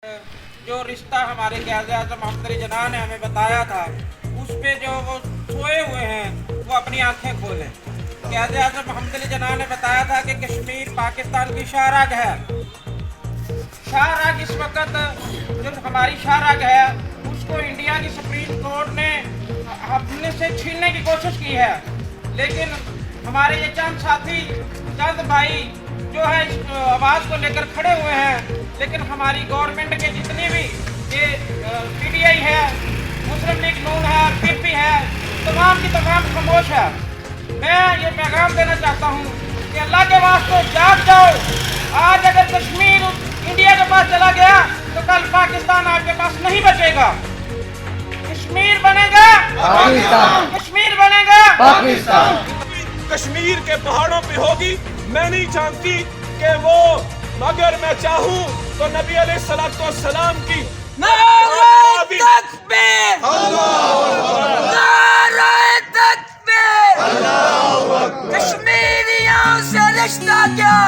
जो रिश्ता हमारे क़याद-ए-आज़म मोहम्मद अली जिन्ना ने हमें बताया था, उस पे जो वो सोए हुए हैं वो अपनी आंखें खोलें। क़याद-ए-आज़म मोहम्मद अली जिन्ना ने बताया था कि कश्मीर पाकिस्तान की शाहराग है। शाहराग इस वक्त जो हमारी शाहराग है उसको इंडिया की सुप्रीम कोर्ट ने अपने से छीनने की कोशिश की है, लेकिन हमारे ये चंद साथी, चंद भाई जो है इस आवाज़ को लेकर खड़े हुए हैं, लेकिन हमारी गवर्नमेंट के जितनी भी ये PTI है, मुस्लिम लीग नून है, PP है, तमाम की तमाम खामोश है। मैं ये पैगाम देना चाहता हूँ कि अल्लाह के वास्ते जाग जाओ। आज अगर कश्मीर इंडिया के पास चला गया तो कल पाकिस्तान आपके पास नहीं बचेगा। कश्मीर बनेगा पाकिस्तान, कश्मीर बनेगा पाकिस्तान। कश्मीर के पहाड़ों पे होगी, मैं नहीं जानती कि वो, मगर मैं चाहूँ तो नबी अलैहिस्सलाम की नारे तकबीर, नारे तकबीर, कश्मीरियों से रिश्ता क्या,